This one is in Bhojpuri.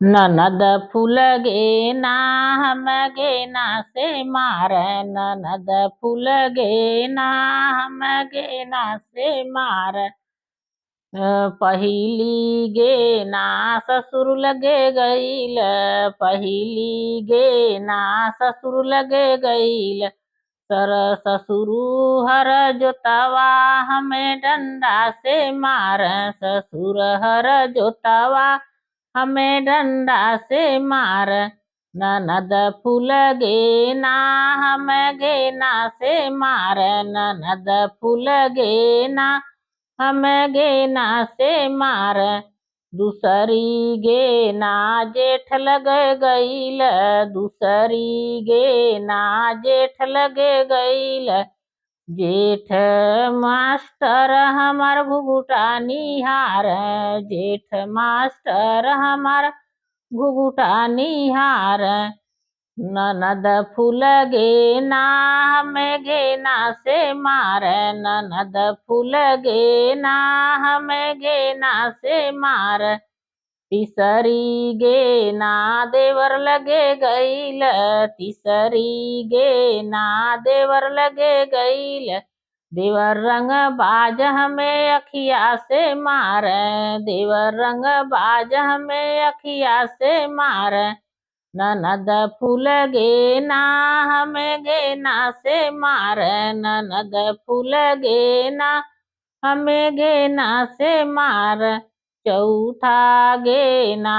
ननद फूल गे ना हम गे ना से मार, ननद फूल गे ना हम गे ना से मार। पहिली गे ना ससुर लगे गईल, पहिली गे ना ससुर लगे गईल। सर ससुरु हर जोतवा हमें डंडा से मार, ससुर हर जोतवा हमें डंडा से मार। ननद फूल गे ना हम गे ना से मार, ननद फूल गे ना हम गे ना से मार। दूसरी गे ना जेठ लग गईल, दूसरी गे ना जेठ लगे गईल। जेठ मास्टर हमार घुघुटा निहार, जेठ मास्टर हमार घुघुटा निहार। ननद फूल गे ना हमें गे ना से मार, ननद फूल गे ना हमें गे ना से मार। तीसरी गे ना देवर लगे गईल, तीसरी गे ना देवर लगे गईल। देवर रंग बाज हमें अखिया से मार, देवर रंग बाज हमें अखिया से मार। ननद फूल गे ना हमें गे ना से मार, ननद फूल गे ना हमें गे ना से मार। चौथा गे ना